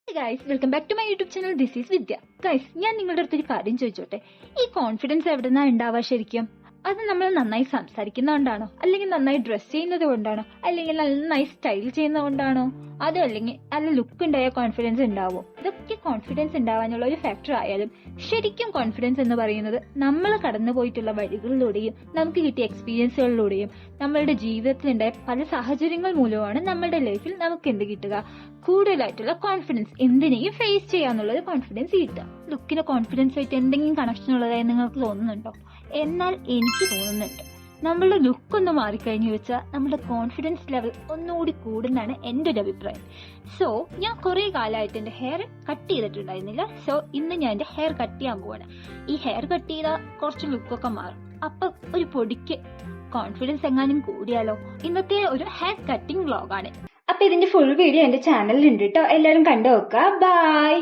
Guys, welcome back to my YouTube channel. This is Vidya. Guys, ഞാൻ നിങ്ങളുടെ അടുത്തൊരു കാര്യം ചോദിച്ചോട്ടെ. ഈ കോൺഫിഡൻസ് എവിടെന്നാ ഉണ്ടാവുക ശരിക്കും? അത് നമ്മൾ നന്നായി സംസാരിക്കുന്നതുകൊണ്ടാണോ, അല്ലെങ്കിൽ നന്നായി ഡ്രസ് ചെയ്യുന്നത് കൊണ്ടാണോ, അല്ലെങ്കിൽ നന്നായി സ്റ്റൈൽ ചെയ്യുന്നത് കൊണ്ടാണോ, അതോ അല്ലെങ്കിൽ നല്ല ലുക്ക് ഉണ്ടായ കോൺഫിഡൻസ് ഉണ്ടാവോ? ഇതൊക്കെ കോൺഫിഡൻസ് ഉണ്ടാവാനുള്ള ഒരു ഫാക്ടർ ആയാലും ശരിക്കും കോൺഫിഡൻസ് എന്ന് പറയുന്നത് നമ്മൾ കടന്നു പോയിട്ടുള്ള വഴികളിലൂടെയും നമുക്ക് കിട്ടിയ എക്സ്പീരിയൻസുകളിലൂടെയും നമ്മളുടെ ജീവിതത്തിലുണ്ടായ പല സാഹചര്യങ്ങൾ മൂലമാണ് നമ്മളുടെ ലൈഫിൽ നമുക്ക് എന്ത് കിട്ടുക? കൂടുതലായിട്ടുള്ള കോൺഫിഡൻസ്, എന്തിനേയും ഫേസ് ചെയ്യാന്നുള്ളത് കോൺഫിഡൻസ് കിട്ടുക. ലുക്കിന് കോൺഫിഡൻസ് ആയിട്ട് എന്തെങ്കിലും കണക്ഷൻ ഉള്ളതായി നിങ്ങൾക്ക് തോന്നുന്നുണ്ടോ? എന്നാൽ എനിക്ക് തോന്നുന്നുണ്ട്. നമ്മളുടെ ലുക്ക് ഒന്ന് മാറിക്കഴിഞ്ഞു വെച്ചാൽ നമ്മുടെ കോൺഫിഡൻസ് ലെവൽ ഒന്നുകൂടി കൂടുന്നതാണ് എൻ്റെ ഒരു അഭിപ്രായം. സോ ഞാൻ കുറെ കാലമായിട്ട് എൻ്റെ ഹെയർ കട്ട് ചെയ്തിട്ടുണ്ടായിരുന്നില്ല. സോ ഇന്ന് ഞാൻ എൻ്റെ ഹെയർ കട്ട് ചെയ്യാൻ പോവാണ്. ഈ ഹെയർ കട്ട് ചെയ്താൽ കുറച്ച് ലുക്കൊക്കെ മാറും. അപ്പൊ ഒരു പൊടിക്ക് കോൺഫിഡൻസ് എങ്ങാനും കൂടിയാലോ? ഇന്നത്തെ ഒരു ഹെയർ കട്ടിംഗ് വ്ലോഗാണ്. അപ്പൊ ഇതിന്റെ ഫുൾ വീഡിയോ എന്റെ ചാനലിൽ ഉണ്ട് കേട്ടോ. എല്ലാവരും കണ്ടു നോക്കുക. ബൈ.